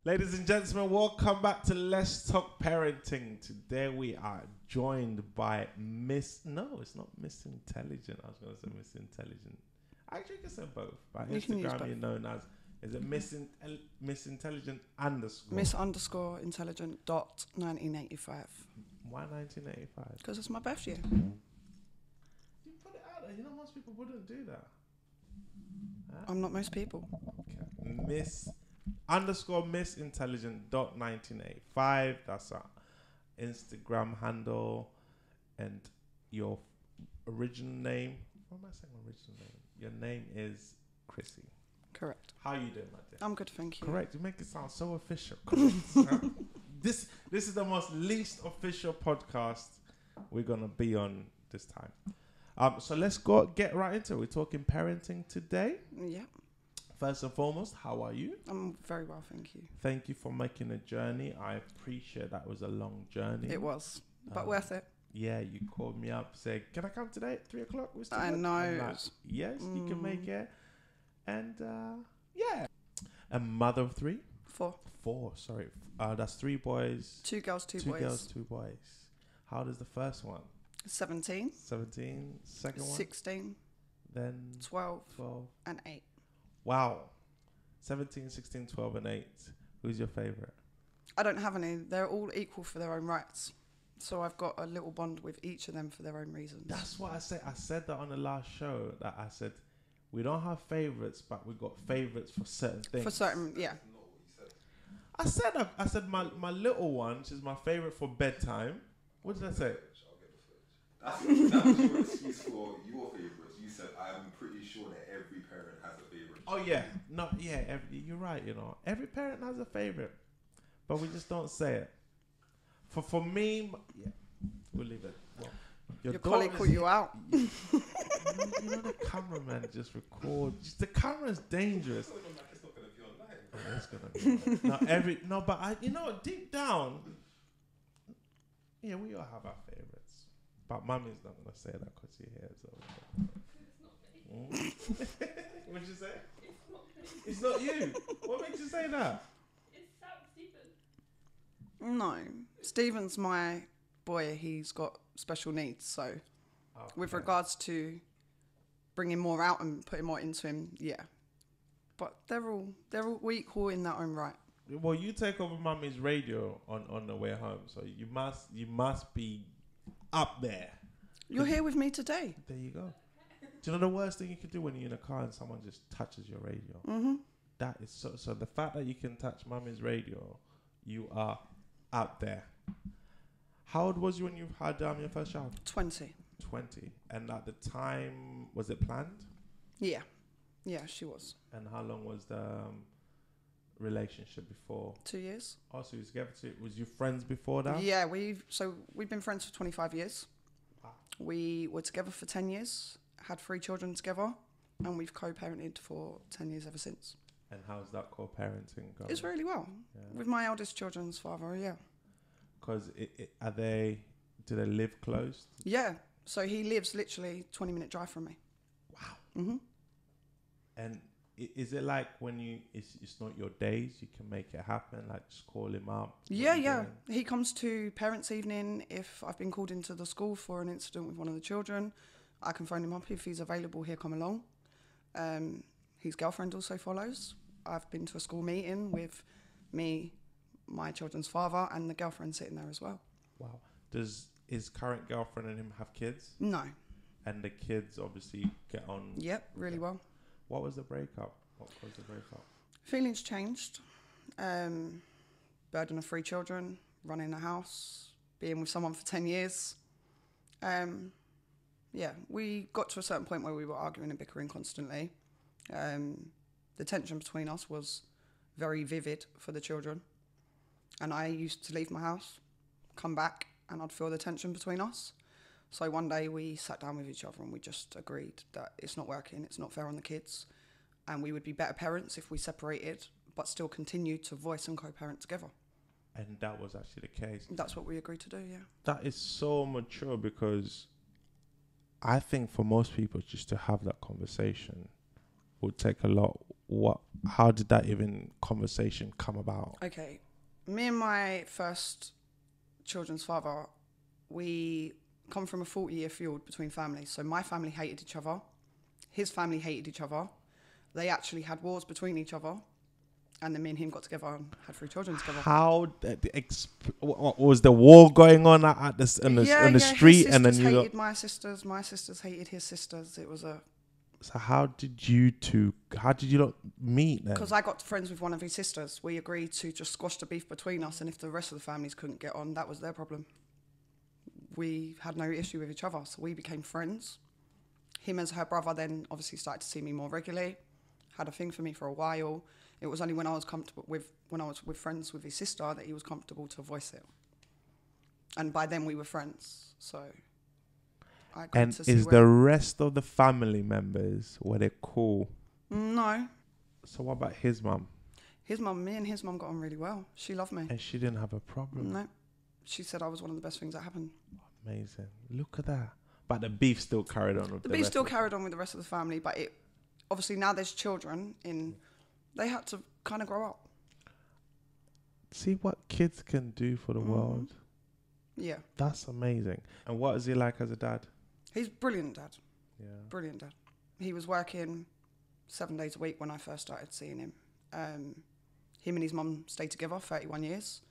Ladies and gentlemen, welcome back to Let's Talk Parenting. Today we are joined by Miss... No, it's not Miss Intelligent. I was going to say Miss Intelligent. Actually, you can say both. By Instagram, you're known as... Is it Miss Intelligent underscore? Miss underscore Intelligent dot 1985. Why 1985? Because it's my birth year. You put it out there. You know, most people wouldn't do that. Huh? I'm not most people. Okay. Miss Intelligent dot 1985. That's our Instagram handle. And your original name. What am I saying? Original name. Your name is Chrissy. Correct. How are you doing, my dear? I'm good, thank you. Correct. You make it sound so official. This is the most least official podcast we're gonna be on this time. So let's get right into it. We're talking parenting today. Yeah. First and foremost, how are you? I'm very well, thank you. Thank you for making a journey. I appreciate that was a long journey. It was, but worth it. Yeah, you called me up, said, "Can I come today at 3 o'clock?" I know. Like, yes, you can make it. And yeah, a mother of three. Four. Sorry, that's 3 boys. 2 girls, 2 boys. 2 girls, 2 boys. How does the first one? 17. 17. Second one. 16. Then 12. And 8. Wow. 17, 16, 12, and 8. Who's your favorite? I don't have any. They're all equal for their own rights. So I've got a little bond with each of them for their own reasons. That's what I said. I said that on the last show. That I said we don't have favorites, but we got favorites for certain things. For certain, yeah. I said my little one. She's my favorite for bedtime. What did I say? That was your excuse for your favourites. You said, I'm pretty sure that every parent has a favourite. Oh, yeah. No, yeah, you're right, you know. Every parent has a favourite, but we just don't say it. For me, yeah, we'll leave it. Well, your colleague called you out. You know the cameraman just records. The camera's dangerous. It's not going to be online. It's going to be. But deep down, yeah, we all have our favourites. But Mummy's not going to say that because she hears it. What'd you say? It's not you. What makes you say that? It's Stephen. No. Stephen's my boy. He's got special needs. So with regards to bringing more out and putting more into him, yeah. But they're all equal in their own right. Well, you take over Mummy's radio on the way home. So you must be up there. You're here with me today. There you go. Do you know the worst thing you can do when you're in a car and someone just touches your radio? Mm-hmm. That is so the fact that you can touch Mummy's radio, you are out there. How old was you when you had your first child? 20. 20. And at the time, was it planned? Yeah. Yeah, she was. And how long was the relationship before? 2 years. Oh, so you was together was you friends before that? Yeah, we've been friends for 25 years. Wow. We were together for 10 years, had 3 children together, and we've co-parented for 10 years ever since. And how's that co-parenting going? It's really well. Yeah. With my eldest children's father, yeah. Because do they live close? Yeah. So he lives literally 20-minute drive from me. Wow. Mm-hmm. And is it like when it's not your days, you can make it happen, like just call him up? Yeah. He comes to parents' evening. If I've been called into the school for an incident with one of the children, I can phone him up. If he's available, he'll come along. His girlfriend also follows. I've been to a school meeting with me, my children's father, and the girlfriend sitting there as well. Wow. Does his current girlfriend and him have kids? No. And the kids obviously get on? Yep, really well. What was the breakup? What caused the breakup? Feelings changed. Burden of 3 children, running a house, being with someone for 10 years. Yeah, we got to a certain point where we were arguing and bickering constantly. The tension between us was very vivid for the children. And I used to leave my house, come back, and I'd feel the tension between us. So one day we sat down with each other and we just agreed that it's not working, it's not fair on the kids, and we would be better parents if we separated, but still continued to voice and co-parent together. And that was actually the case. That's what we agreed to do, yeah. That is so mature, because I think for most people, just to have that conversation would take a lot. How did that even conversation come about? Okay. Me and my first children's father, we come from a 40-year feud between families. So my family hated each other. His family hated each other. They actually had wars between each other. And then me and him got together and had 3 children together. Was the war going on on the street? His And then sisters you hated my sisters. My sisters hated his sisters. It was a... So how did you not meet then? Because I got friends with one of his sisters. We agreed to just squash the beef between us. And if the rest of the families couldn't get on, that was their problem. We had no issue with each other. So we became friends. Him as her brother then obviously started to see me more regularly. Had a thing for me for a while. It was only when I was with friends with his sister that he was comfortable to voice it. And by then we were friends, so I got and to see is the rest of the family members, were they cool? No. So what about his mum? Me and his mum got on really well. She loved me. And she didn't have a problem? No. She said I was one of the best things that happened. Amazing. Look at that. But the beef still carried on with the beef still carried on with the rest of the family, but it obviously now there's children in... They had to kind of grow up. See what kids can do for the world. Yeah. That's amazing. And what is he like as a dad? He's brilliant dad. Yeah. Brilliant dad. He was working 7 days a week when I first started seeing him. Him and his mum stayed together 31 years.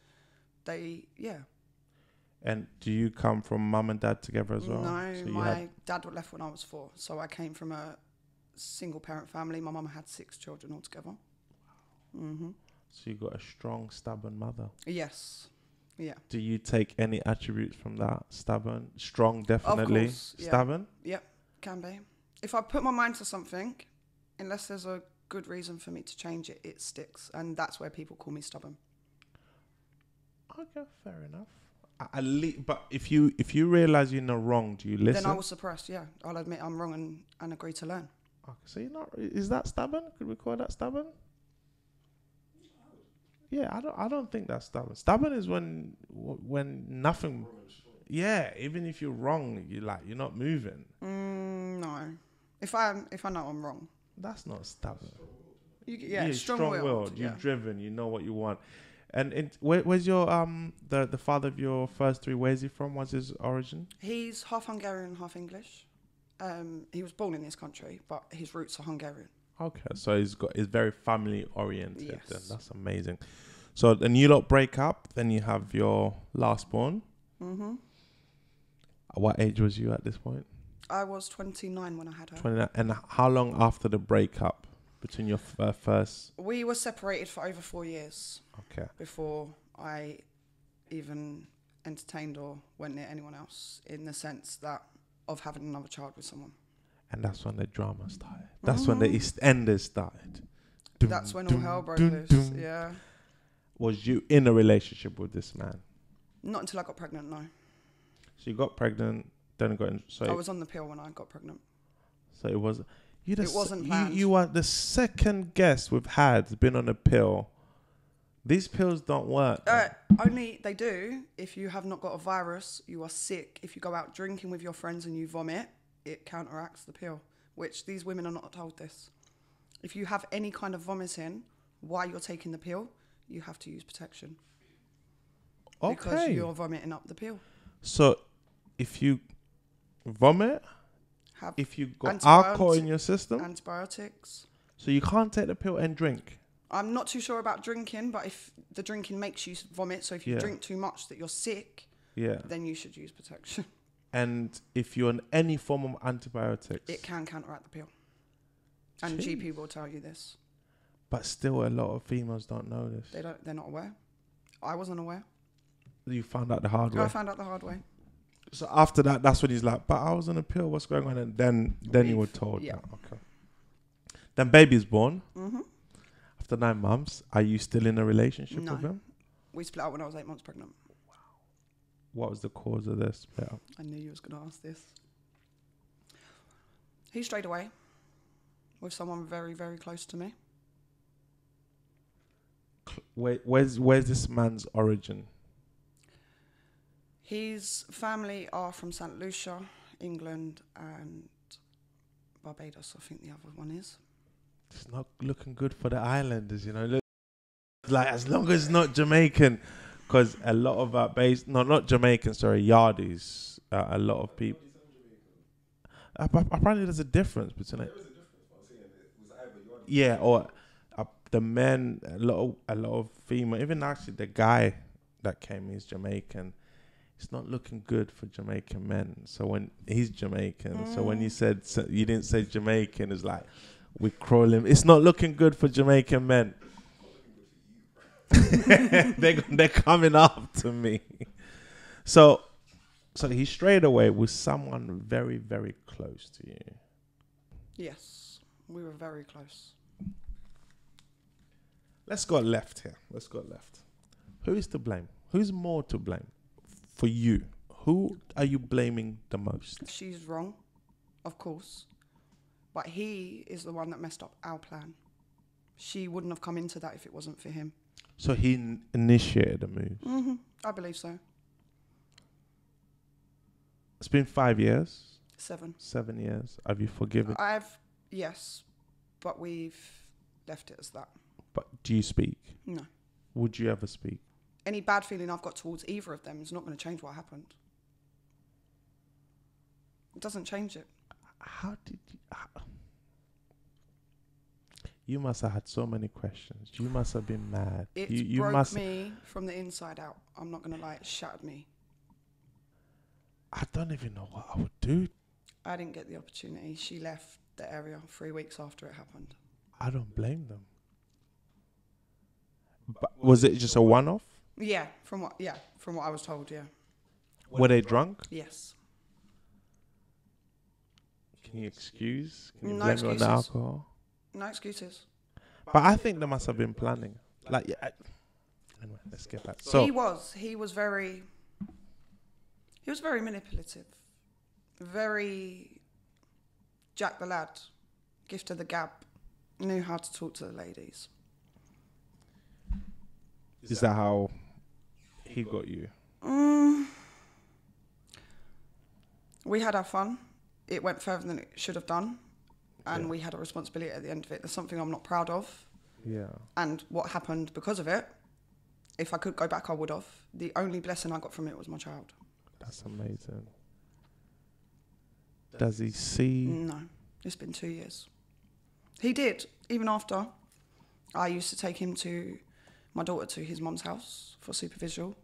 And do you come from mum and dad together as well? No, so my dad left when I was 4. So I came from a single parent family. My mum had 6 children altogether. Mm-hmm. So you got a strong, stubborn mother. Yes. Yeah. Do you take any attributes from that? Stubborn, strong, definitely. Of course, yeah. Stubborn? Yep, can be. If I put my mind to something, unless there's a good reason for me to change it, it sticks. And that's where people call me stubborn. Okay, fair enough. But if you realize you're not wrong, do you listen? Then I will suppress, yeah. I'll admit I'm wrong and agree to learn. Okay, so you're not... Is that stubborn? Could we call that stubborn? Yeah, I don't think that's stubborn. Stubborn is when nothing. Yeah, even if you're wrong, you're not moving. No, if I know I'm wrong, that's not stubborn. Strong-willed. You're driven. You know what you want. And where's your the father of your first 3? Where's he from? What's his origin? He's half Hungarian, half English. He was born in this country, but his roots are Hungarian. Okay, so he's very family oriented. Yes. Then that's amazing. So then you lot break up. Then you have your last born. Mm-hmm. At what age was you at this point? I was 29 when I had her. 29. And how long after the breakup between your first? We were separated for over 4 years. Okay. Before I even entertained or went near anyone else, in the sense that of having another child with someone. And that's when the drama started. That's when the EastEnders started. That's when all hell broke loose. Yeah. Was you in a relationship with this man? Not until I got pregnant, no. So you got pregnant, then got in. So I was on the pill when I got pregnant. So it was. It wasn't planned. You are the second guest we've had been on a pill. These pills don't work. Only they do if you have not got a virus, you are sick. If you go out drinking with your friends and you vomit, it counteracts the pill, which these women are not told this. If you have any kind of vomiting while you're taking the pill, you have to use protection. Okay. Because you're vomiting up the pill. So if you vomit, if you got alcohol in your system, antibiotics. So you can't take the pill and drink. I'm not too sure about drinking, but if the drinking makes you vomit, so if you drink too much that you're sick, then you should use protection. And if you're on any form of antibiotics, it can counteract the pill. And GP will tell you this. But still, a lot of females don't know this. They're not aware. I wasn't aware. You found out the hard way. I found out the hard way. So after that, that's when he's like, "But I was on a pill. What's going on?" And then you were told. Yeah. That. Okay. Then baby's born. Mm-hmm. After 9 months, are you still in a relationship with him? We split up when I was 8 months pregnant. Wow. What was the cause of this split up? I knew you was going to ask this. He strayed away with someone very, very close to me. Where's this man's origin? His family are from St. Lucia, England, and Barbados, I think the other one is. it's not looking good for the islanders, you know. Look, like, as long as it's not Jamaican, because a lot of our base, no, not Jamaican, sorry, Yardis, a lot of people. Apparently, there's a difference between it. There is a difference, but I'm saying it was either Yardie. Yeah, or the men, a lot of female, even actually the guy that came, he's Jamaican. It's not looking good for Jamaican men. So when he's Jamaican, so when you said you didn't say Jamaican, it's like we crawl him. It's not looking good for Jamaican men. They're coming after me. So he strayed away with someone very, very close to you. Yes, we were very close. Let's go left here. Who is to blame? Who's more to blame for you? Who are you blaming the most? She's wrong, of course. But he is the one that messed up our plan. She wouldn't have come into that if it wasn't for him. So he initiated the move. Mm-hmm. I believe so. It's been 5 years. 7. 7 years. Have you forgiven? Yes, but we've left it as that. But do you speak? No. Would you ever speak? Any bad feeling I've got towards either of them is not going to change what happened. It doesn't change it. How did you... You must have had so many questions. You must have been mad. It you broke must me from the inside out. I'm not going to lie, it shattered me. I don't even know what I would do. I didn't get the opportunity. She left the area 3 weeks after it happened. I don't blame them. But was it just a one-off? Yeah, from what I was told, yeah. Were they drunk? Yes. Can you excuse? Can you No blame it on the excuses. alcohol? No excuses. But I think they must have been planning. Like, yeah. Anyway, let's get back. So He was very manipulative. Very Jack the Lad, gift of the gab, knew how to talk to the ladies. is that how he got you? We had our fun. It went further than it should have done. And we had a responsibility at the end of it. There's something I'm not proud of. Yeah. And what happened because of it, if I could go back, I would have. The only blessing I got from it was my child. That's amazing. Does he see? No, it's been 2 years. He did, even after. I used to take my daughter to his mum's house for supervision.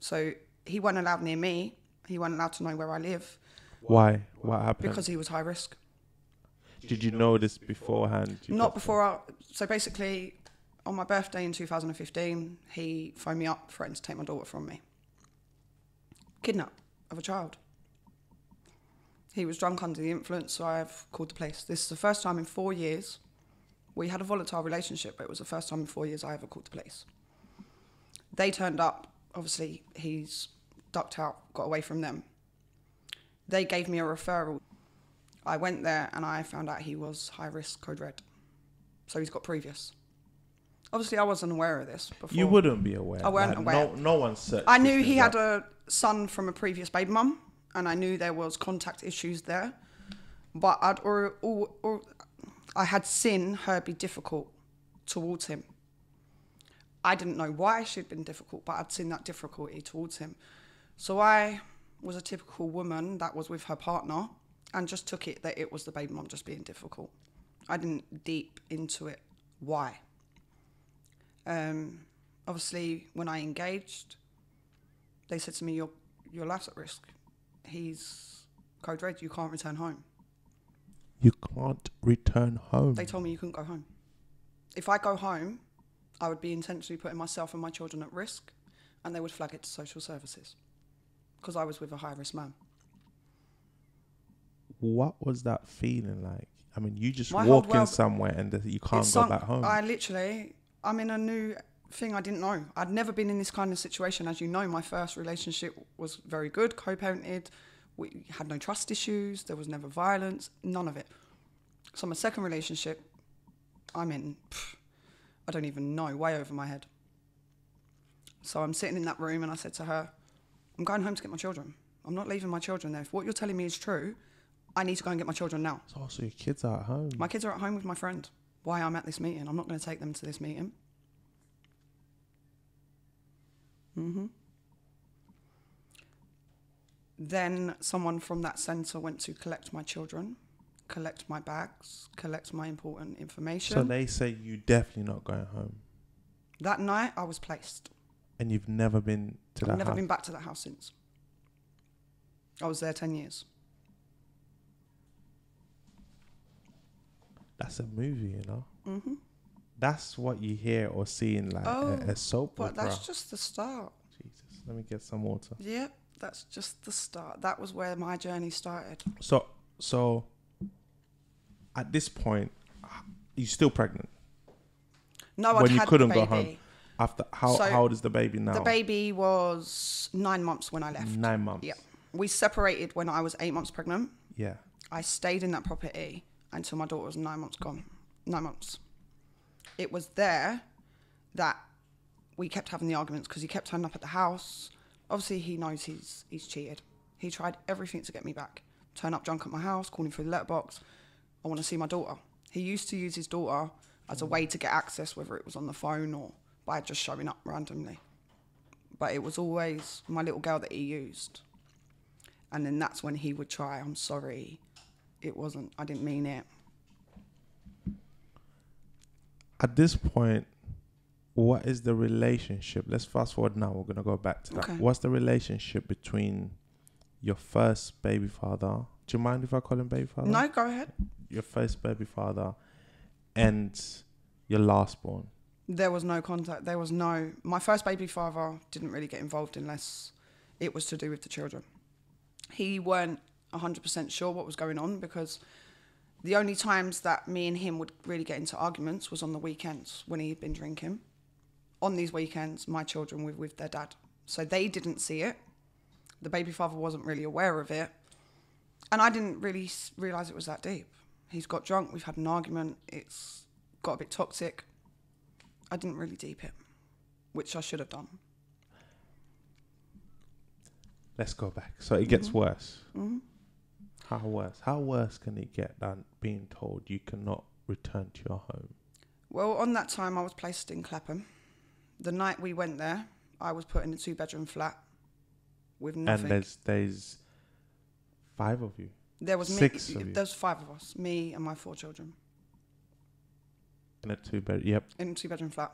So he wasn't allowed near me. He wasn't allowed to know where I live. Why? What happened? Because he was high risk. Did you know this beforehand? Not before. So basically, on my birthday in 2015, he phoned me up, threatened to take my daughter from me. Kidnap of a child. He was drunk under the influence, so I've called the police. This is the first time in 4 years. We had a volatile relationship, but it was the first time in 4 years I ever called the police. They turned up. Obviously, he's ducked out, got away from them. They gave me a referral. I went there and I found out he was high risk code red. So he's got previous. Obviously, I wasn't aware of this before. You wouldn't be aware. I weren't aware. No one searched. I knew he had a son from a previous baby mum, and I knew there was contact issues there. But I had seen her be difficult towards him. I didn't know why she'd been difficult, but I'd seen that difficulty towards him. So I was a typical woman that was with her partner and just took it that it was the baby mum just being difficult. I didn't deep into it why. Obviously, when I engaged, they said to me, your life's at risk. He's code red, you can't return home. You can't return home. They told me you couldn't go home. If I go home, I would be intentionally putting myself and my children at risk, and they would flag it to social services because I was with a high-risk man. What was that feeling like? I mean, you just My whole walk in somewhere and you can't go back home. I'm in a new thing I didn't know. I'd never been in this kind of situation. As you know, my first relationship was very good, co-parented. We had no trust issues. There was never violence, none of it. So my second relationship, I'm in, I don't even know, way over my head. So I'm sitting in that room and I said to her, I'm going home to get my children. I'm not leaving my children there. If what you're telling me is true, I need to go and get my children now. So also your kids are at home. My kids are at home with my friend. why I'm at this meeting. I'm not going to take them to this meeting. Then someone from that centre went to collect my children, collect my bags, collect my important information. So they say you definitely not going home. That night I was placed. And you've never been to that house? I've never been back to that house since. I was there 10 years. That's a movie, you know? That's what you hear or see in like a soap opera. But that's just the start. Jesus, let me get some water. Yeah, that's just the start. That was where my journey started. So at this point, you're still pregnant? No, when I'd you had couldn't the go baby. home. After how old is the baby now? The baby was 9 months when I left. 9 months. Yeah. We separated when I was 8 months pregnant. Yeah. I stayed in that property until my daughter was 9 months gone. 9 months. It was there that we kept having the arguments because he kept turning up at the house. Obviously, he knows he's cheated. He tried everything to get me back. Turn up drunk at my house, calling through the letterbox. I want to see my daughter. He used to use his daughter as a way to get access, whether it was on the phone or by just showing up randomly. But it was always my little girl that he used. And then that's when he would try, I'm sorry, I didn't mean it. At this point, what is the relationship? Let's fast forward now. We're going to go back to that. Okay. What's the relationship between your first baby father? Do you mind if I call him baby father? No, go ahead. Your first baby father and your last born. There was no contact. My first baby father didn't really get involved unless it was to do with the children. He weren't 100% sure what was going on because the only times that me and him would really get into arguments was on the weekends when he'd been drinking. On these weekends, my children were with their dad. So they didn't see it. The baby father wasn't really aware of it. And I didn't really realise it was that deep. He's got drunk. We've had an argument. It's got a bit toxic. I didn't really deep it, which I should have done. Let's go back. So it gets worse. How worse? How worse can it get than being told you cannot return to your home? Well, on that time, I was placed in Clapham. The night we went there, I was put in a 2-bedroom flat with nothing. And there's 5 of you. There was 6 me. of you. There's 5 of us, me and my 4 children. In a 2-bed. Yep. In a 2-bedroom flat.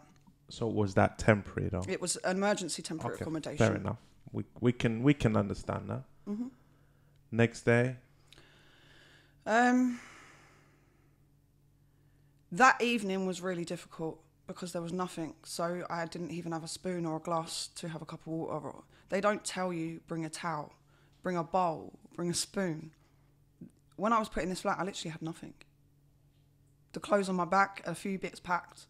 So was that temporary though? It was an emergency temporary accommodation. Fair enough. We can understand that. Next day. That evening was really difficult because there was nothing. So I didn't even have a spoon or a glass to have a cup of water. They don't tell you bring a towel, bring a bowl, bring a spoon. When I was put in this flat, I literally had nothing. The clothes on my back, a few bits packed,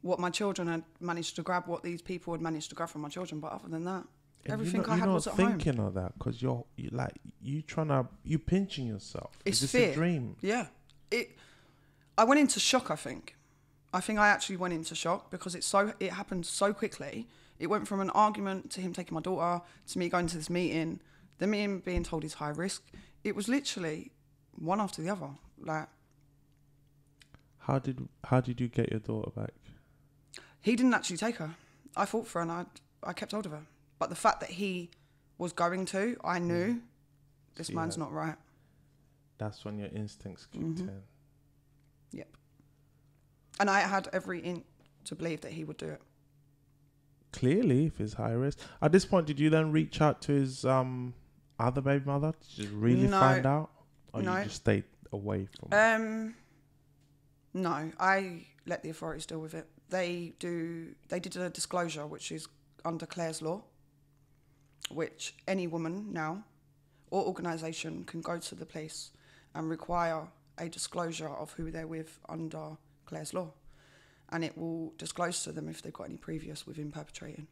what my children had managed to grab, what these people had managed to grab from my children. But other than that, everything I had was at home. You're not thinking of that because you're pinching yourself. It's this fear. A dream? Yeah. I went into shock, I think. I actually went into shock because it happened so quickly. It went from an argument to him taking my daughter to me going to this meeting, then me being told he's high risk. It was literally one after the other. Like, how did you get your daughter back? He didn't actually take her. I fought for her and I kept hold of her. But the fact that he was going to, I knew this man's not right. That's when your instincts kicked in. Yep. And I had every inch to believe that he would do it. Clearly, if it's high risk. At this point, did you then reach out to his other baby mother to really find out? Or you just stayed away from it? No, I let the authorities deal with it. They did a disclosure, which is under Clare's law, which any woman now or organisation can go to the police and require a disclosure of who they're with under Clare's law. And it will disclose to them if they've got any previous with him perpetrating.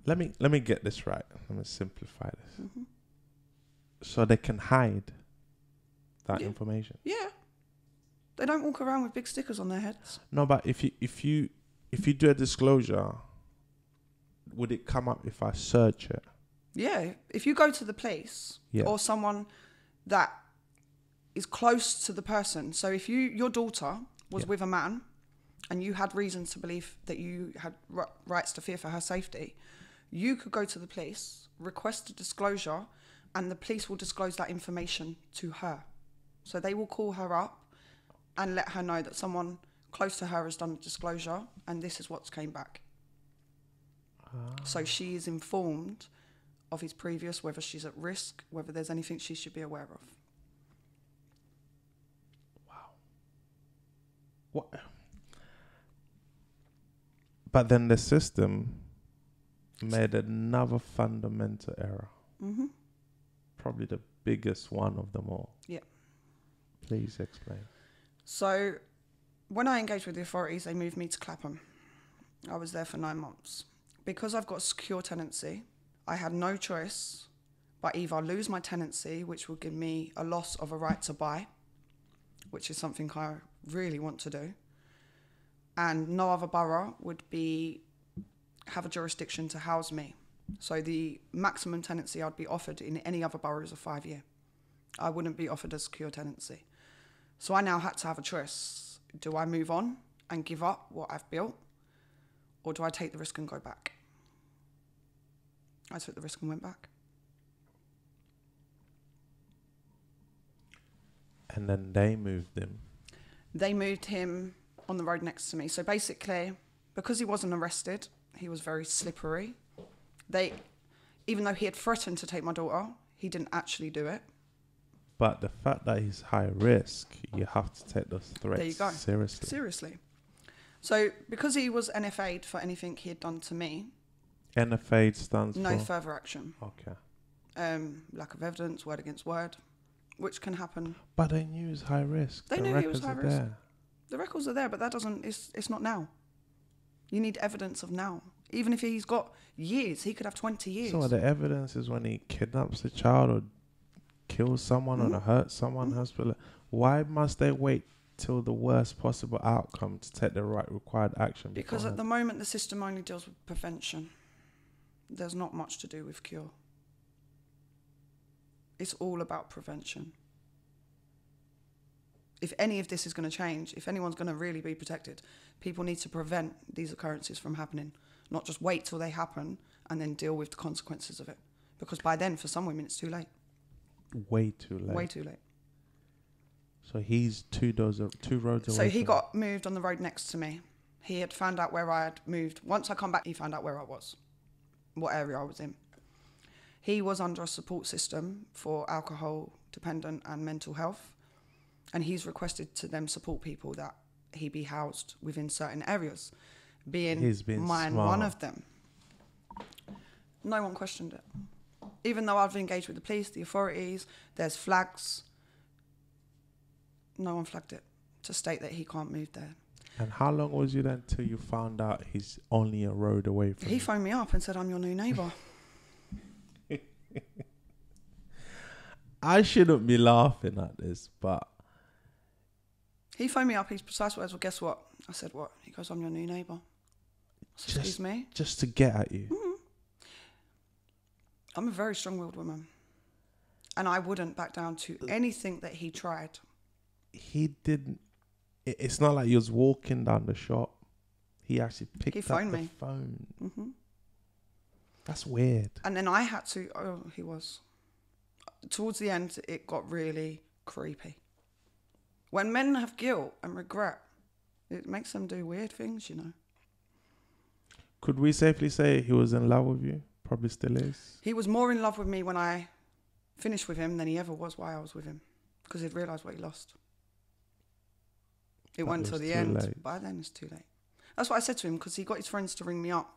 Let me get this right. Let me simplify this. So they can hide that information. Yeah. They don't walk around with big stickers on their heads. No, but if you do a disclosure, would it come up if I search it? Yeah. If you go to the police or someone that is close to the person. So if your daughter was Yeah. with a man and you had reasons to believe that you had rights to fear for her safety, you could go to the police, request a disclosure, and the police will disclose that information to her. So they will call her up and let her know that someone close to her has done a disclosure and this is what's came back. So she is informed of his previous, whether she's at risk, whether there's anything she should be aware of. What? But then the system made another fundamental error. Mm-hmm. Probably the biggest one of them all. Yeah. Please explain. So when I engaged with the authorities, they moved me to Clapham. I was there for 9 months. Because I've got a secure tenancy, I had no choice but either lose my tenancy, which would give me a loss of a right to buy, which is something I really want to do, and no other borough would have a jurisdiction to house me. So the maximum tenancy I'd be offered in any other borough is a 5-year. I wouldn't be offered a secure tenancy. So I now had to have a choice. Do I move on and give up what I've built, or do I take the risk and go back? I took the risk and went back. And then they moved him. They moved him on the road next to me. So basically, because he wasn't arrested, he was very slippery. Even though he had threatened to take my daughter, he didn't actually do it. But the fact that he's high risk, you have to take those threats There you go. seriously. Seriously. So because he was NFA'd for anything he had done to me, NFA stands no for? further action. Okay. Lack of evidence, word against word, which can happen. But they knew he was high risk. They The knew he was records high are risk. there. The records are there, but it's not now. You need evidence of now. Even if he's got years, he could have 20 years. So the evidence is when he kidnaps a child or kills someone or hurts someone. Hospital. Why must they wait till the worst possible outcome to take the right required action? Because at the moment, the system only deals with prevention. There's not much to do with cure. It's all about prevention. If any of this is going to change, if anyone's going to really be protected, people need to prevent these occurrences from happening, not just wait till they happen and then deal with the consequences of it. Because by then, for some women, it's too late. Way too late. Way too late. So he's two roads away. So he from got moved on the road next to me. He had found out where I had moved. Once I come back, he found out where I was, what area I was in. He was under a support system for alcohol dependent and mental health. And he's requested to them support people that he be housed within certain areas, being mine smart. one of them. No one questioned it. Even though I've engaged with the police, the authorities, there's flags. No one flagged it to state that he can't move there. And how long was you then till you found out he's only a road away from He you? phoned me up and said, I'm your new neighbour. I shouldn't be laughing at this, but He phoned me up, his precise words were, guess what? I said, what? He goes, I'm your new neighbour. I said, excuse me? just to get at you. Mm-hmm. I'm a very strong-willed woman. And I wouldn't back down to anything that he tried. He didn't. It's not like he was walking down the shop. He actually picked up the phone. Mm-hmm. That's weird. And then I had to, he was. Towards the end, it got really creepy. When men have guilt and regret, it makes them do weird things, you know. Could we safely say he was in love with you? Probably still is. He was more in love with me when I finished with him than he ever was while I was with him. Because he'd realised what he lost. It went till the end. Late. By then, it's too late. That's what I said to him, because he got his friends to ring me up.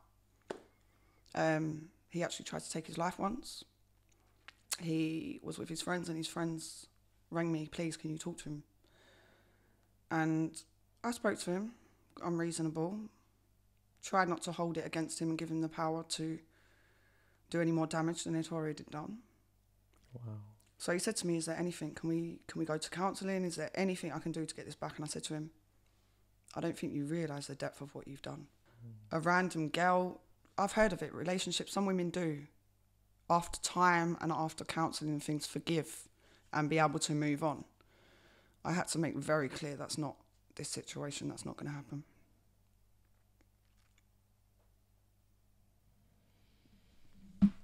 He actually tried to take his life once. He was with his friends, and his friends rang me, please, can you talk to him? And I spoke to him. I'm reasonable. Tried not to hold it against him and give him the power to do any more damage than it already done. Wow. So he said to me, is there anything, can we go to counselling? Is there anything I can do to get this back? And I said to him, I don't think you realise the depth of what you've done. A random girl, I've heard of it, relationships, some women do. After time and after counselling and things, forgive and be able to move on. I had to make very clear that's not this situation, that's not going to happen.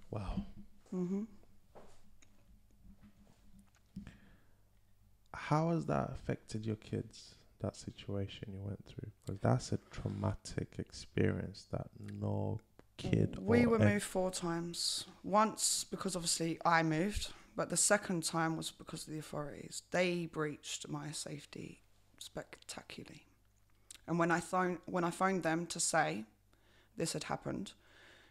Wow. Mm-hmm. How has that affected your kids, that situation you went through? Because that's a traumatic experience that no kid We were moved 4 times. Once because obviously I moved, but the second time was because of the authorities. They breached my safety spectacularly. And when I phoned them to say this had happened,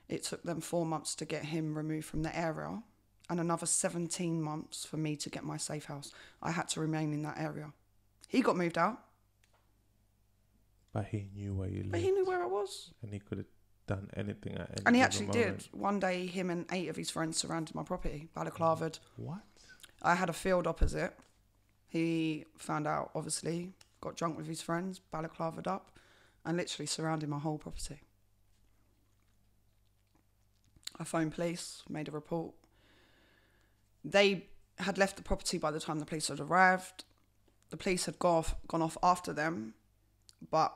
it took them 4 months to get him removed from the area and another 17 months for me to get my safe house. I had to remain in that area. He got moved out. But he knew where you lived. But he knew where I was. And he could have done anything at any And he given actually moment. did. One day, him and 8 of his friends surrounded my property, balaclavaed. What? I had a field opposite. He found out, obviously, got drunk with his friends, balaclavaed up, and literally surrounded my whole property. I phoned police, made a report. They had left the property by the time the police had arrived. The police had gone off after them, but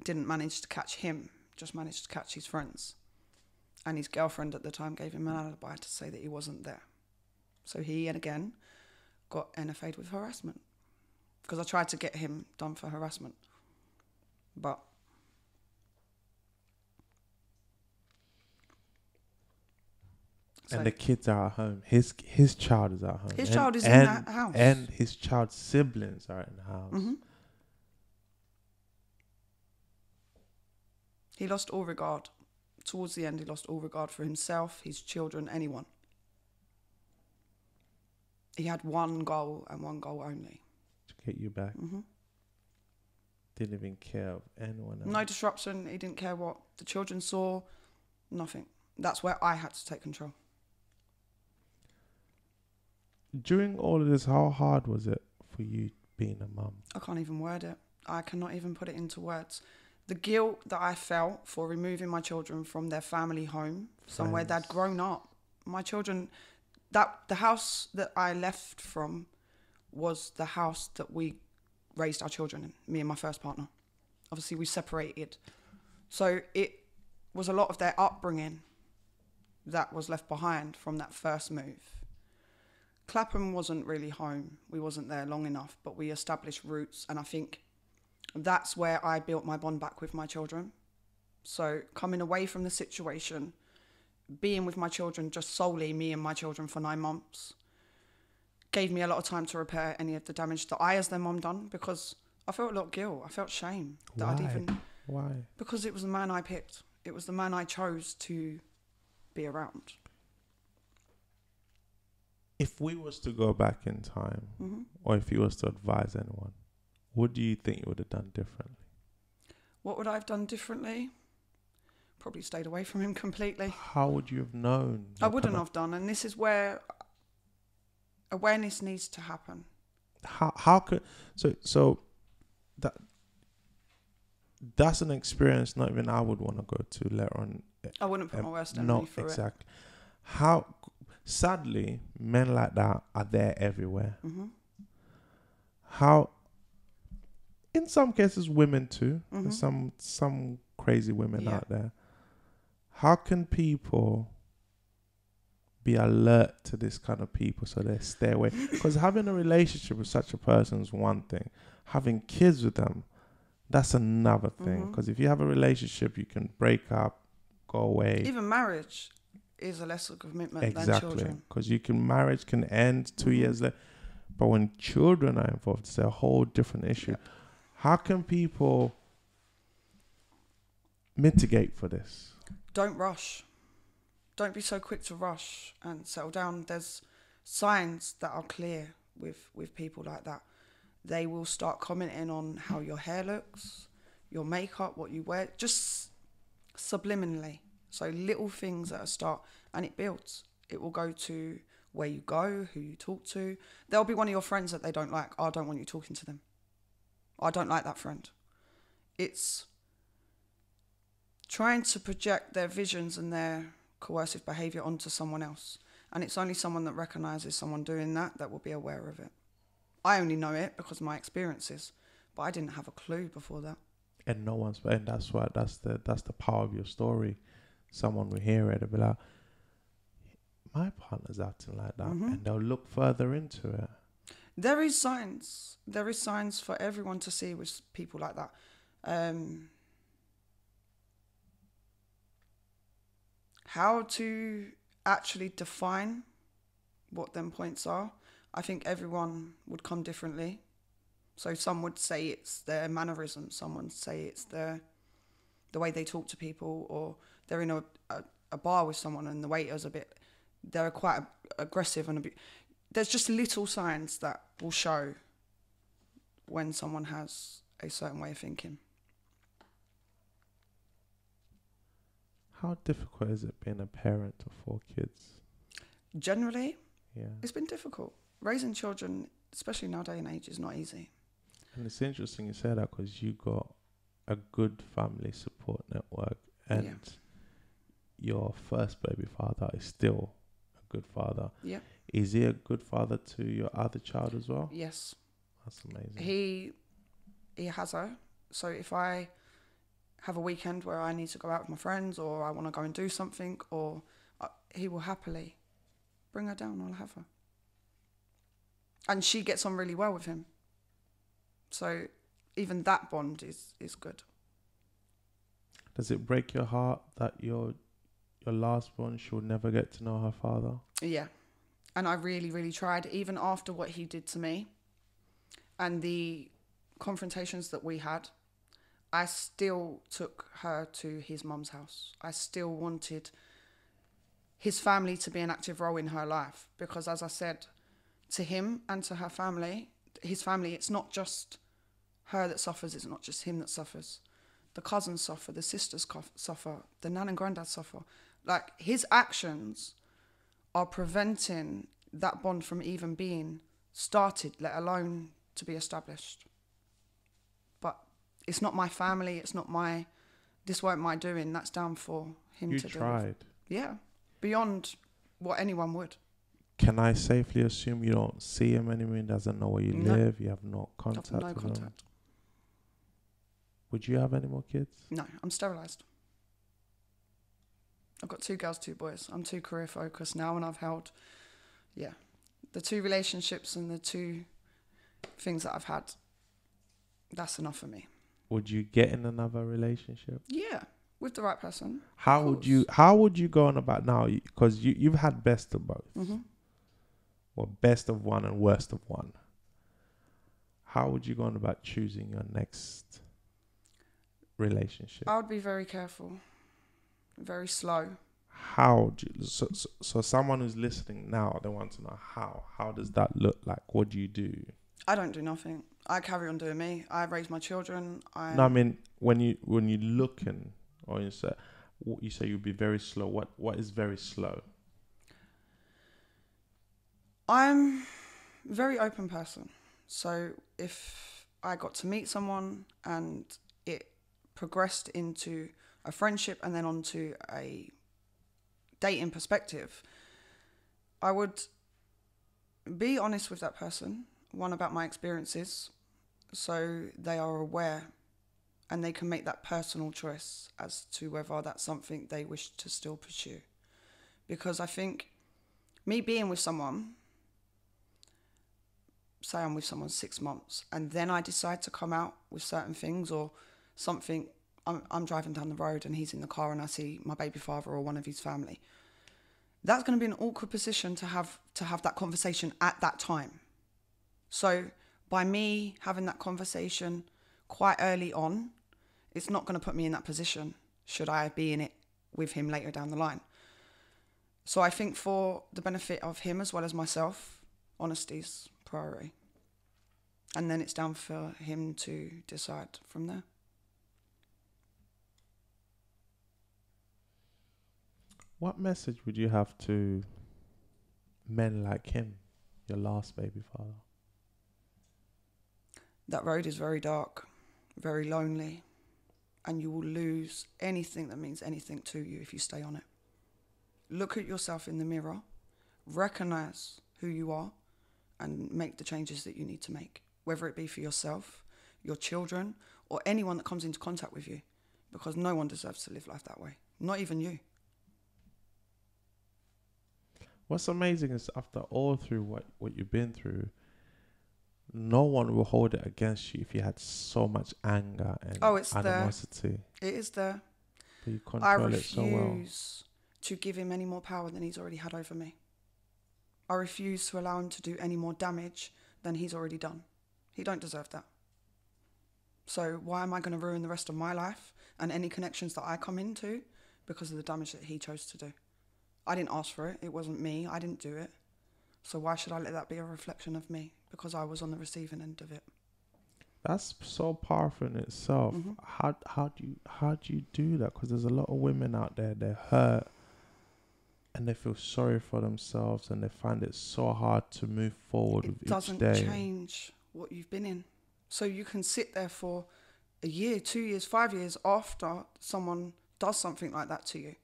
didn't manage to catch him, just managed to catch his friends. And his girlfriend at the time gave him an alibi to say that he wasn't there. So he, and again, got NFA'd with harassment. Because I tried to get him done for harassment. But And the kids are at home. His child is at home. His child is in that house. And his child's siblings are in the house. Mm-hmm. He lost all regard. Towards the end, he lost all regard for himself, his children, anyone. He had one goal and one goal only. To get you back. Mm-hmm. Didn't even care of anyone else. No disruption. He didn't care what the children saw. Nothing. That's where I had to take control. During all of this, how hard was it for you being a mum? I can't even word it. I cannot even put it into words. The guilt that I felt for removing my children from their family home, somewhere they'd grown up. My children, the house that I left from was the house that we raised our children in, me and my first partner. Obviously, we separated. So it was a lot of their upbringing that was left behind from that first move. Clapham wasn't really home. We wasn't there long enough, but we established roots, and I think that's where I built my bond back with my children. So coming away from the situation, being with my children, just solely me and my children for 9 months, gave me a lot of time to repair any of the damage that I as their mum done, because I felt a lot of guilt. I felt shame that Why? I'd even... Why? Because it was the man I picked. It was the man I chose to be around. If we was to go back in time, Mm-hmm. or if you was to advise anyone, what do you think you would have done differently? What would I have done differently? Probably stayed away from him completely. How would you have known? I wouldn't have done, and this is where awareness needs to happen. How could so that's an experience not even I would want to go to later on. I wouldn't put my worst enemy No, through exactly. How sadly men like that are there everywhere. it. Mm-hmm. How in some cases women too. Mm-hmm. There's some crazy women Yeah. out there. How can people be alert to this kind of people so they stay away? Because having a relationship with such a person is one thing. Having kids with them, that's another thing. Mhm. Because if you have a relationship, you can break up, go away. Even marriage is a lesser commitment than Exactly. children. Because marriage can end 2 Mhm. years later. But when children are involved, it's a whole different issue. Yeah. How can people mitigate for this? Don't rush. Don't be so quick to rush and settle down. There's signs that are clear with people like that. They will start commenting on how your hair looks, your makeup, what you wear, just subliminally. So little things that start, and it builds. It will go to where you go, who you talk to. There'll be one of your friends that they don't like. I don't want you talking to them. I don't like that friend. It's trying to project their visions and their coercive behaviour onto someone else. And it's only someone that recognises someone doing that will be aware of it. I only know it because of my experiences, but I didn't have a clue before that. And no one's, and that's why that's the power of your story. Someone will hear it and be like, my partner's acting like that, and they'll look further into it. There is signs. There is signs for everyone to see with people like that. How to actually define what them points are, I think everyone would come differently. So some would say it's their mannerisms, some would say it's the way they talk to people, or they're in a bar with someone and the waiter's they're quite aggressive and there's just little signs that will show when someone has a certain way of thinking. How difficult is it being a parent of 4 kids? Generally, Yeah. it's been difficult. Raising children, especially now day and age, is not easy. And it's interesting you say that because you got a good family support network, and your first baby father is still a good father. Yeah. Is he a good father to your other child as well? Yes. That's amazing. He has her. So if I have a weekend where I need to go out with my friends, or I want to go and do something, or he will happily bring her down. I'll have her. And she gets on really well with him. So even that bond is good. Does it break your heart that your last one she'll never get to know her father? Yeah. And I really, really tried, even after what he did to me and the confrontations that we had, I still took her to his mum's house. I still wanted his family to be an active role in her life, because as I said, to him and to her family, his family, it's not just her that suffers, it's not just him that suffers. The cousins suffer, the sisters suffer, the nan and granddad suffer. Like, his actions are preventing that bond from even being started, let alone to be established. But it's not my family, this weren't my doing, that's down for him to do. You tried? Yeah, beyond what anyone would. Can I safely assume you don't see him anymore? He doesn't know where you live? You have no contact with him? No contact. Would you have any more kids? No, I'm sterilised. I've got 2 girls, 2 boys. I'm too career focused now, and I've held, the 2 relationships and the 2 things that I've had. That's enough for me. Would you get in another relationship? Yeah, with the right person. How would you go on about now? Because you've had best of both. Mm-hmm. Well, best of one and worst of one. How would you go on about choosing your next relationship? I would be very careful, very slow. How do you, so someone who's listening now, they want to know how does that look like? What do you do? I don't do nothing. I carry on doing me. I raise my children. No, I mean when you looking, or you say you'd be very slow. What is very slow? I'm a very open person. So if I got to meet someone and it progressed into a friendship and then onto a dating perspective, I would be honest with that person, one, about my experiences, so they are aware and they can make that personal choice as to whether that's something they wish to still pursue. Because I think me being with someone, say I'm with someone 6 months, and then I decide to come out with certain things or something, I'm driving down the road and he's in the car and I see my baby father or one of his family. That's going to be an awkward position to have that conversation at that time. So by me having that conversation quite early on, it's not going to put me in that position should I be in it with him later down the line. So I think for the benefit of him as well as myself, honesty's priority. And then it's down for him to decide from there. What message would you have to men like him, your last baby father? That road is very dark, very lonely, and you will lose anything that means anything to you if you stay on it. Look at yourself in the mirror, recognize who you are, and make the changes that you need to make, whether it be for yourself, your children, or anyone that comes into contact with you, because no one deserves to live life that way, not even you. What's amazing is after all through what you've been through, no one will hold it against you if you had so much anger and It's animosity. there. It is there. But you I control it so well. refuse to give him any more power than he's already had over me. I refuse to allow him to do any more damage than he's already done. He don't deserve that. So why am I going to ruin the rest of my life and any connections that I come into because of the damage that he chose to do? I didn't ask for it. It wasn't me. I didn't do it. So why should I let that be a reflection of me? Because I was on the receiving end of it. That's so powerful in itself. Mm-hmm. How do you do that? Because there's a lot of women out there, they're hurt and they feel sorry for themselves and they find it so hard to move forward with each day. It doesn't change what you've been in. So you can sit there for a year, 2 years, 5 years after someone does something like that to you.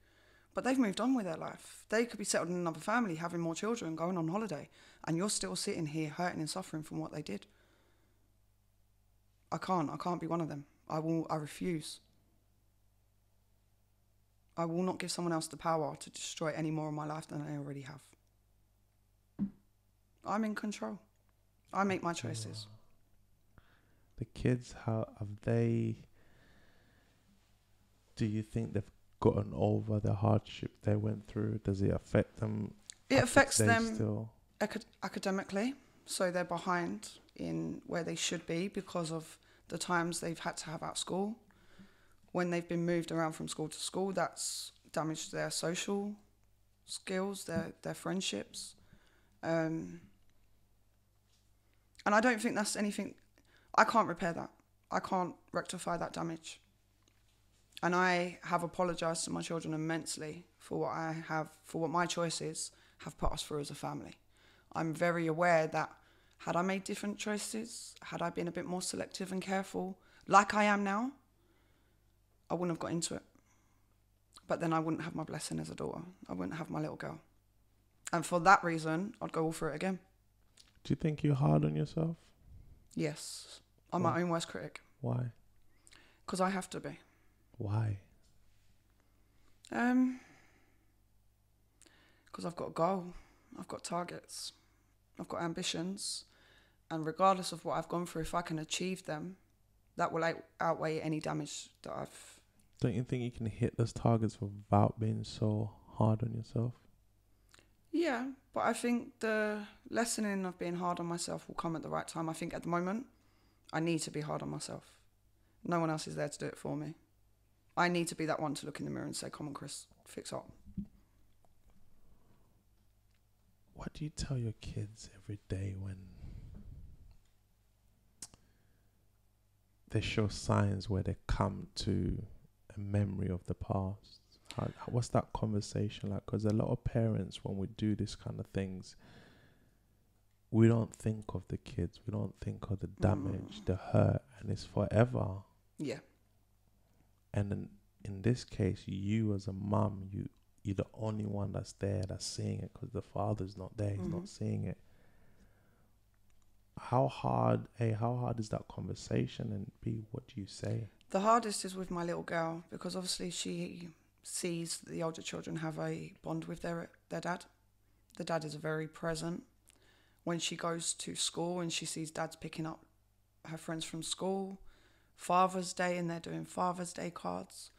But they've moved on with their life. They could be settled in another family, having more children, going on holiday, and you're still sitting here hurting and suffering from what they did. I can't be one of them. I refuse. I will not give someone else the power to destroy any more of my life than I already have. I'm in control. I make my choices. The kids, how have they, do you think they've gotten over the hardship they went through? Does it affect them? It affects them still? Academically. So they're behind in where they should be because of the times they've had to have at school. When they've been moved around from school to school, that's damaged their social skills, their friendships. And I don't think that's anything, I can't repair that. I can't rectify that damage. And I have apologised to my children immensely for what my choices have put us through as a family. I'm very aware that had I made different choices, had I been a bit more selective and careful, like I am now, I wouldn't have got into it. But then I wouldn't have my blessing as a daughter. I wouldn't have my little girl. And for that reason, I'd go all through it again. Do you think you're hard on yourself? Yes. I'm my own worst critic. Why? Because I have to be. Why? Because I've got a goal. I've got targets. I've got ambitions. And regardless of what I've gone through, if I can achieve them, that will outweigh any damage that I've... Don't you think you can hit those targets without being so hard on yourself? Yeah, but I think the lessening of being hard on myself will come at the right time. I think at the moment, I need to be hard on myself. No one else is there to do it for me. I need to be that one to look in the mirror and say, come on, Chris, fix up. What do you tell your kids every day when they show signs where they come to a memory of the past? What's that conversation like? Because a lot of parents, when we do this kind of things, we don't think of the kids. We don't think of the damage, the hurt, and it's forever. Yeah. And in this case, you as a mum, you're the only one that's there, that's seeing it, because the father's not there. He's not seeing it. How hard is that conversation? And B, what do you say? The hardest is with my little girl, because obviously she sees the older children have a bond with their dad. The dad is very present. When she goes to school and she sees dad's picking up her friends from school, Father's Day, and they're doing Father's Day cards.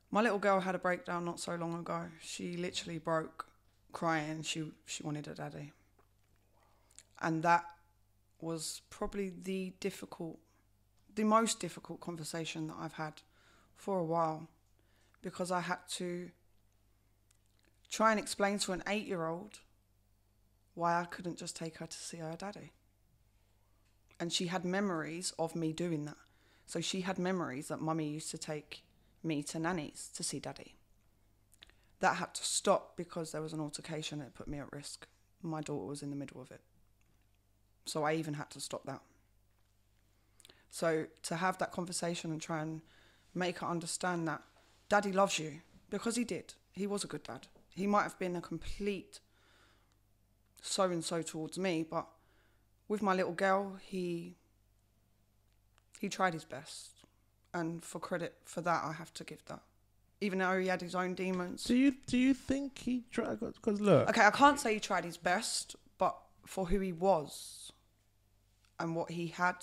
My little girl had a breakdown not so long ago. She literally broke crying. She wanted a daddy. And that was probably the most difficult conversation that I've had for a while, because I had to try and explain to an 8-year-old why I couldn't just take her to see her daddy. And she had memories of me doing that. So she had memories that mummy used to take me to nanny's to see daddy. That had to stop because there was an altercation that put me at risk. My daughter was in the middle of it. So I even had to stop that. So to have that conversation and try and make her understand that daddy loves you, because he did. He was a good dad. He might have been a complete so-and-so towards me, but with my little girl, he tried his best. And for credit for that, I have to give that. Even though he had his own demons. Do you think he tried? Because look. Okay, I can't say he tried his best, but for who he was and what he had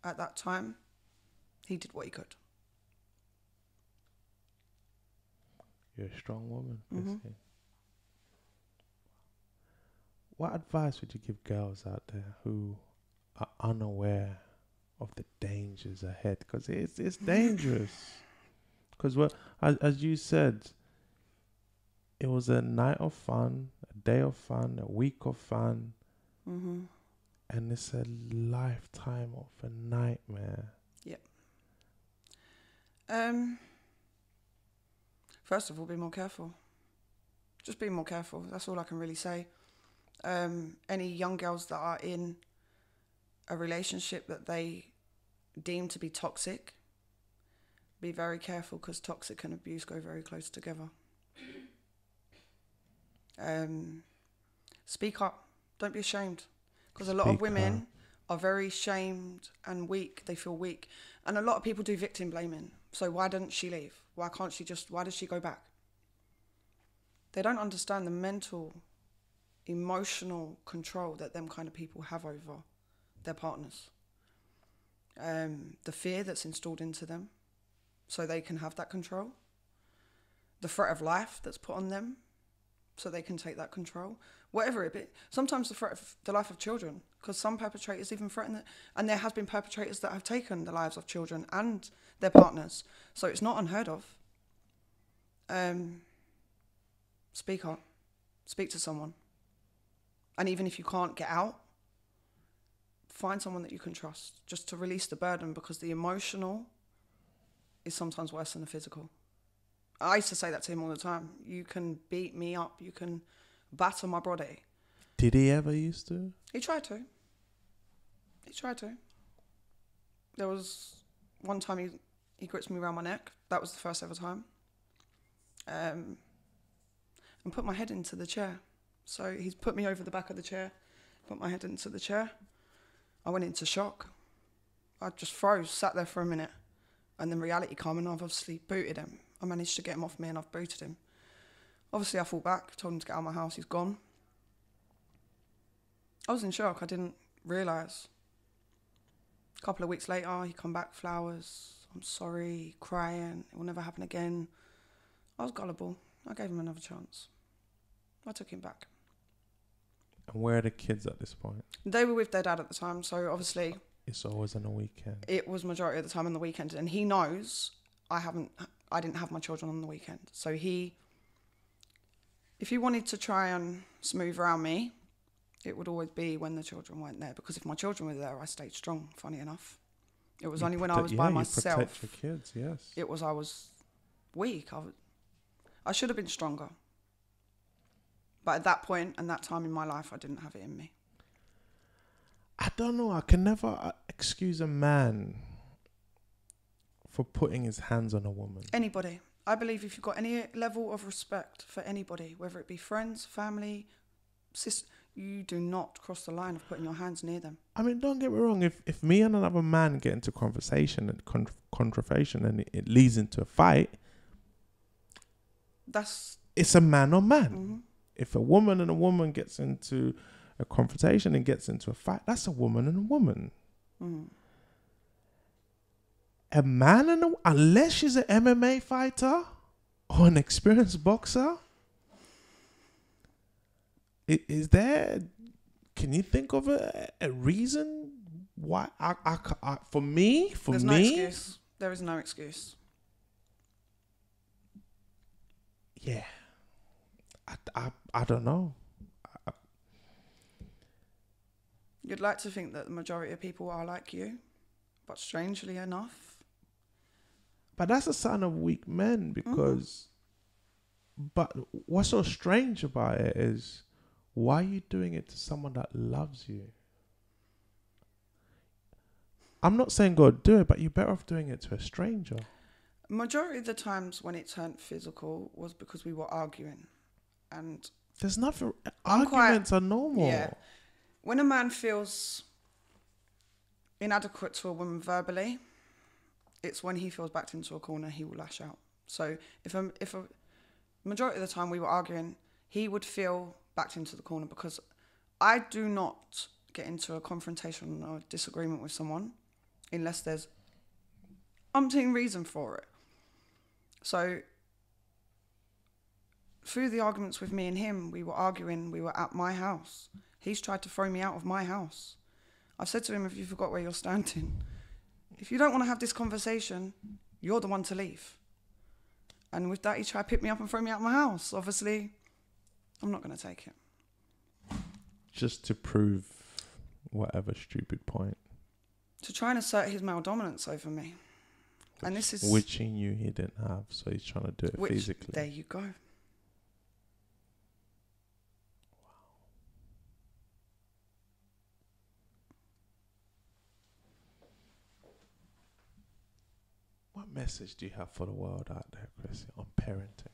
at that time, he did what he could. You're a strong woman, Mm-hmm. Chrissy. What advice would you give girls out there who are unaware of the dangers ahead? Because it's dangerous. Because as you said, it was a night of fun, a day of fun, a week of fun, Mm-hmm. and it's a lifetime of a nightmare. Yep. First of all, be more careful. Just be more careful. That's all I can really say. Any young girls that are in a relationship that they deem to be toxic, be very careful, because toxic and abuse go very close together. Speak up. Don't be ashamed, because a lot of women are very shamed and weak. They feel weak. And a lot of people do victim blaming. So why didn't she leave? Why does she go back? They don't understand the mental, emotional control that them kind of people have over their partners. The fear that's installed into them so they can have that control. The threat of life that's put on them so they can take that control. Whatever it be. Sometimes the threat of the life of children, because some perpetrators even threaten it. And there has been perpetrators that have taken the lives of children and their partners. So it's not unheard of. Speak up. Speak to someone. And even if you can't get out, find someone that you can trust, just to release the burden, because the emotional is sometimes worse than the physical. I used to say that to him all the time. You can beat me up. You can batter my body. Did he ever used to? He tried to. There was one time he gripped me around my neck. That was the first ever time. And put my head into the chair. So he's put me over the back of the chair, put my head into the chair. I went into shock. I just froze, sat there for a minute. And then reality came, and I've obviously booted him. I managed to get him off me, and I've booted him. Obviously, I fought back, told him to get out of my house. He's gone. I was in shock. I didn't realise. A couple of weeks later, he come back, flowers. I'm sorry, crying. It will never happen again. I was gullible. I gave him another chance. I took him back. And where are the kids at this point? They were with their dad at the time, so obviously It's always on the weekend. it was majority of the time on the weekend, and he knows I didn't have my children on the weekend. So if he wanted to try and smooth around me, it would always be when the children weren't there, because if my children were there, I stayed strong, funny enough. It was only when I was by myself. You protect your kids, yes. I was weak. I should have been stronger. But at that point and that time in my life, I didn't have it in me. I don't know. I can never excuse a man for putting his hands on a woman. Anybody. I believe if you've got any level of respect for anybody, whether it be friends, family, sister, you do not cross the line of putting your hands near them. I mean, don't get me wrong. If me and another man get into conversation and confrontation and it leads into a fight, it's a man on man. Mm-hmm. If a woman and a woman gets into a confrontation and gets into a fight, that's a woman and a woman. Mm-hmm. A man and unless she's an MMA fighter or an experienced boxer, can you think of a reason why for me? There's no excuse. There is no excuse. Yeah. I don't know. You'd like to think that the majority of people are like you, but strangely enough. But that's a sign of weak men, because... Mm-hmm. But what's so strange about it is, why are you doing it to someone that loves you? I'm not saying go do it, but you're better off doing it to a stranger. Majority of the times when it turned physical was because we were arguing. And there's nothing... Arguments are normal. Yeah. When a man feels inadequate to a woman verbally, it's when he feels backed into a corner, he will lash out. So if a majority of the time we were arguing, he would feel backed into the corner, because I do not get into a confrontation or disagreement with someone unless there's umpteen reason for it. So through the arguments with me and him, we were arguing, we were at my house. He's tried to throw me out of my house. I've said to him, if you forgot where you're standing, if you don't want to have this conversation, you're the one to leave. And with that, he tried to pick me up and throw me out of my house. Obviously, I'm not going to take it. Just to prove whatever stupid point. To try and assert his male dominance over me. And this is... Which he knew he didn't have, so he's trying to do it physically. There you go. What message do you have for the world out there, Chrissy, on parenting?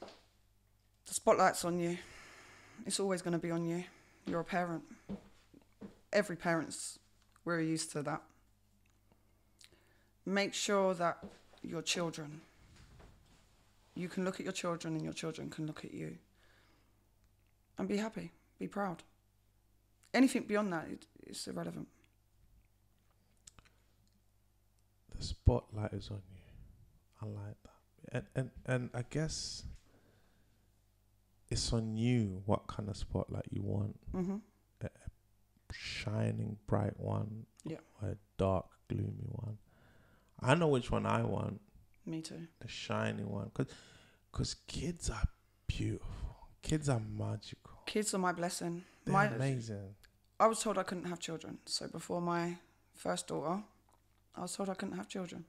The spotlight's on you. It's always going to be on you. You're a parent. Every parent's, we're used to that. Make sure that your children, you can look at your children and your children can look at you. And be happy, be proud. Anything beyond that, it's irrelevant. The spotlight is on you. I like that. And I guess it's on you what kind of spotlight you want. Mm-hmm. A shining, bright one, Yeah. or a dark, gloomy one. I know which one I want. Me too. The shiny one. Because kids are beautiful. Kids are magical. Kids are my blessing. They're amazing. I was told I couldn't have children. So before my first daughter, I was told I couldn't have children.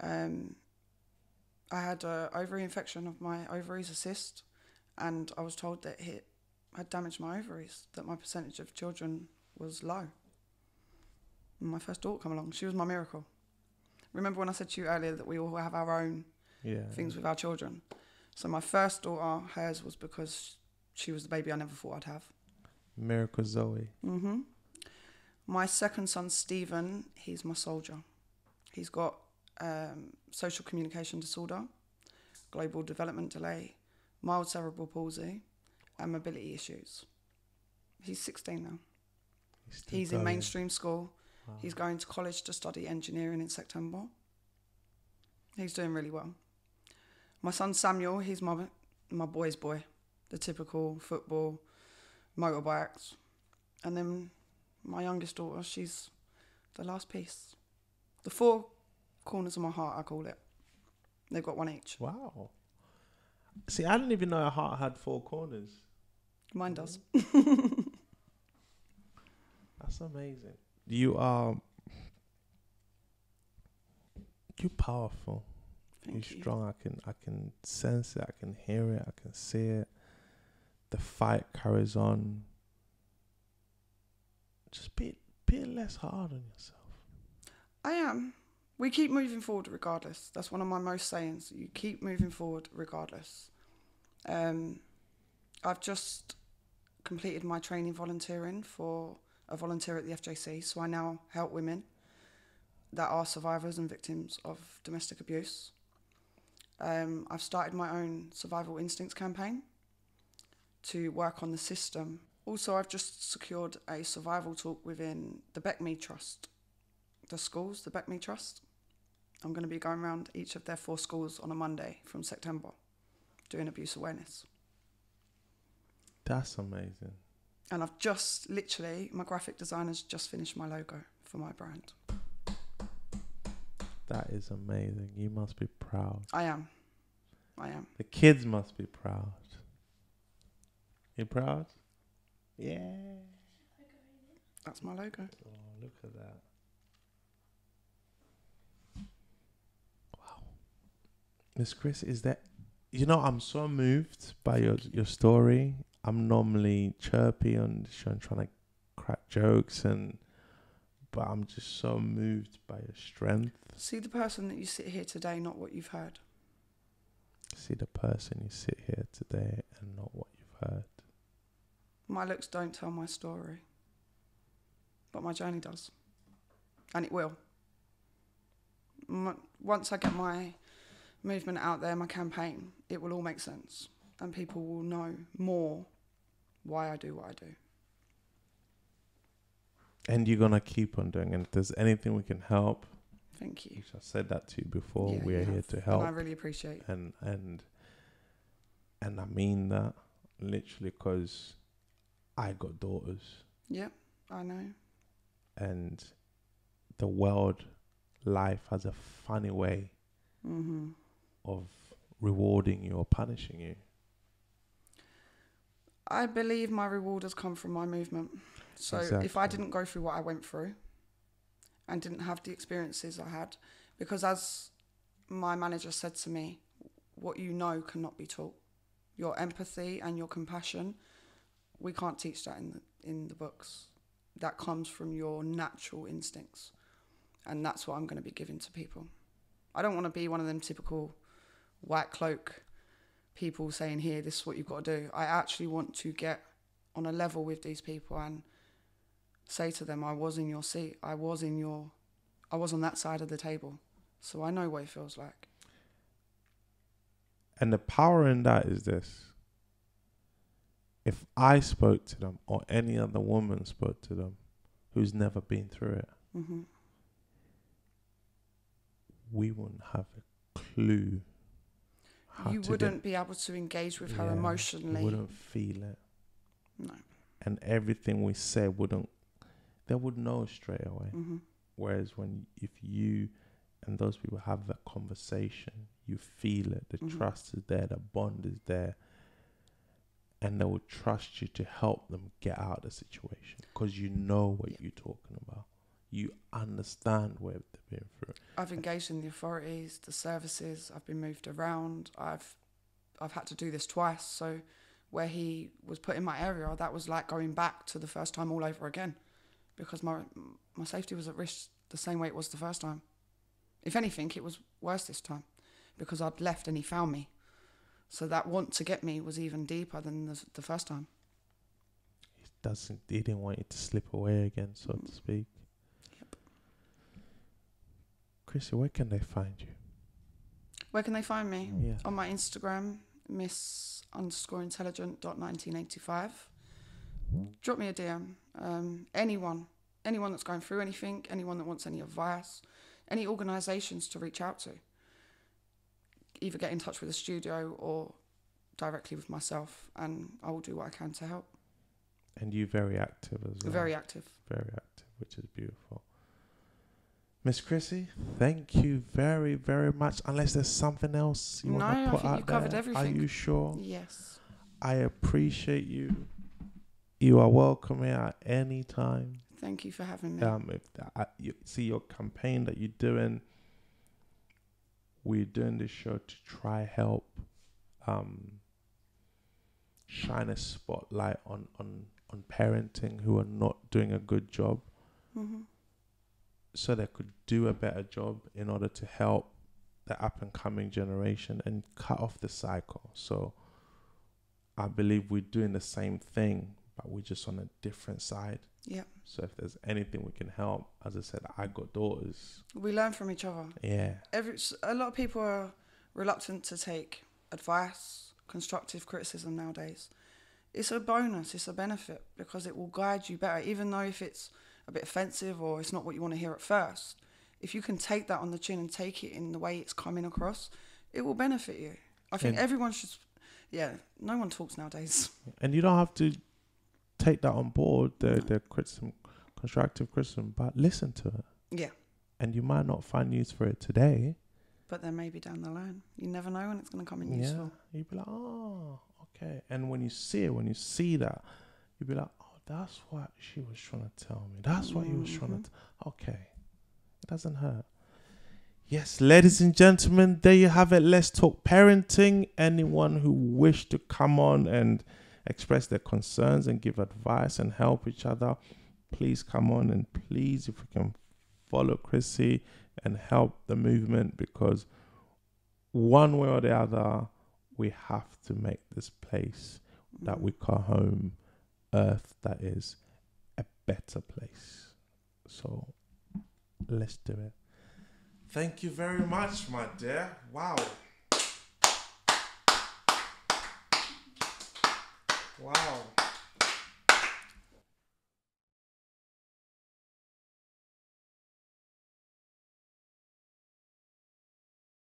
Wow. I had an ovary infection of my ovaries, a cyst, and I was told that it had damaged my ovaries, that my percentage of children was low. And my first daughter came along. She was my miracle. Remember when I said to you earlier that we all have our own things with our children? So my first daughter, hers was because she was the baby I never thought I'd have. Miracle Zoe. Mm-hmm. My second son, Stephen, he's my soldier. He's got social communication disorder, global development delay, mild cerebral palsy, and mobility issues. He's 16 now. He's in mainstream school. Wow. He's going to college to study engineering in September. He's doing really well. My son Samuel, he's my boy's boy. The typical football, motorbikes. And then my youngest daughter, she's the last piece. The four corners of my heart, I call it. They've got one each. Wow. See, I didn't even know a heart had four corners. Mine does. That's amazing. You're powerful. You're strong. I can sense it. I can hear it. I can see it. The fight carries on. Just be less hard on yourself. I am. We keep moving forward regardless. That's one of my most sayings. You keep moving forward regardless. I've just completed my training volunteering for a volunteer at the FJC. So I now help women that are survivors and victims of domestic abuse. I've started my own survival instincts campaign to work on the system. Also, I've just secured a survival talk within the BECME Trust, the schools, the BECME Trust. I'm going to be going around each of their 4 schools on a Monday from September, doing abuse awareness. That's amazing. And I've just literally, my graphic designer's just finished my logo for my brand. That is amazing. You must be proud. I am. The kids must be proud. You proud? Yeah. That's my logo. Oh, look at that. Wow. Miss Chrissie, is that... You know, I'm so moved by your story. I'm normally chirpy on the show and trying to crack jokes, but I'm just so moved by your strength. See the person that you sit here today, not what you've heard. See the person you sit here today and not what you've heard. My looks don't tell my story. but my journey does. And it will. Once I get my movement out there, my campaign, it will all make sense. And people will know more why I do what I do. And you're going to keep on doing it. And if there's anything we can help, thank you. I said that to you before. Yeah, We're here to help. And I really appreciate it. And I mean that literally, because I got daughters. Yep, I know. And the world, life has a funny way of rewarding you or punishing you. I believe my reward has come from my movement. So if I didn't go through what I went through and didn't have the experiences I had, because as my manager said to me, what you know cannot be taught. Your empathy and your compassion, we can't teach that in the books. That comes from your natural instincts. And that's what I'm going to be giving to people. I don't want to be one of them typical white cloak people saying, here, this is what you've got to do. I actually want to get on a level with these people and say to them, I was in your seat. I was on that side of the table. So I know what it feels like. And the power in that is this. If I spoke to them, or any other woman spoke to them who's never been through it, we wouldn't have a clue how you wouldn't be able to engage with her emotionally. You wouldn't feel it. No. And everything we say they would know straight away. Whereas if you and those people have that conversation, you feel it, the trust is there, the bond is there, and they will trust you to help them get out of the situation because you know what you're talking about. You understand where they've been through. I've engaged in the authorities, the services. I've been moved around. I've had to do this twice. So where he was put in my area, that was like going back to the first time all over again, because my safety was at risk the same way it was the first time. If anything, it was worse this time because I'd left and he found me. So that want to get me was even deeper than the first time. He didn't want you to slip away again, so to speak. Yep. Chrissy, where can they find you? Where can they find me? Yeah. On my Instagram, miss_intelligent.1985. Drop me a DM. Anyone that's going through anything, anyone that wants any advice, any organisations to reach out to. Either get in touch with the studio or directly with myself, and I will do what I can to help. And you're very active as well. Very active. Very active, which is beautiful. Miss Chrissie, thank you very, very much. Unless there's something else you want to put out there. No, I think you've covered everything. Are you sure? Yes. I appreciate you. You are welcome here at any time. Thank you for having me. You see your campaign that you're doing. We're doing this show to try help shine a spotlight on parenting who are not doing a good job, so they could do a better job in order to help the up and coming generation and cut off the cycle. So I believe we're doing the same thing, but we're just on a different side. Yeah. So if there's anything we can help, as I said, I got daughters. We learn from each other. Yeah. A lot of people are reluctant to take advice, constructive criticism nowadays. It's a bonus, it's a benefit, because it will guide you better, even though if it's a bit offensive or it's not what you want to hear at first. If you can take that on the chin and take it in the way it's coming across, it will benefit you. I think everyone should... Yeah, no one talks nowadays. And you don't have to take that on board, the criticism, constructive criticism, but listen to it. Yeah. And you might not find use for it today, but then maybe down the line. You never know when it's going to come in useful. You'd be like, oh, okay. And when you see that, you'd be like, oh, that's what she was trying to tell me. That's what he was trying to okay. It doesn't hurt. Yes, ladies and gentlemen, there you have it. Let's talk parenting. Anyone who wish to come on and express their concerns and give advice and help each other, please come on, and please, if we can follow Chrissy and help the movement, because one way or the other, we have to make this place that we call home, Earth, that is a better place. So let's do it. Thank you very much, my dear. Wow. Wow.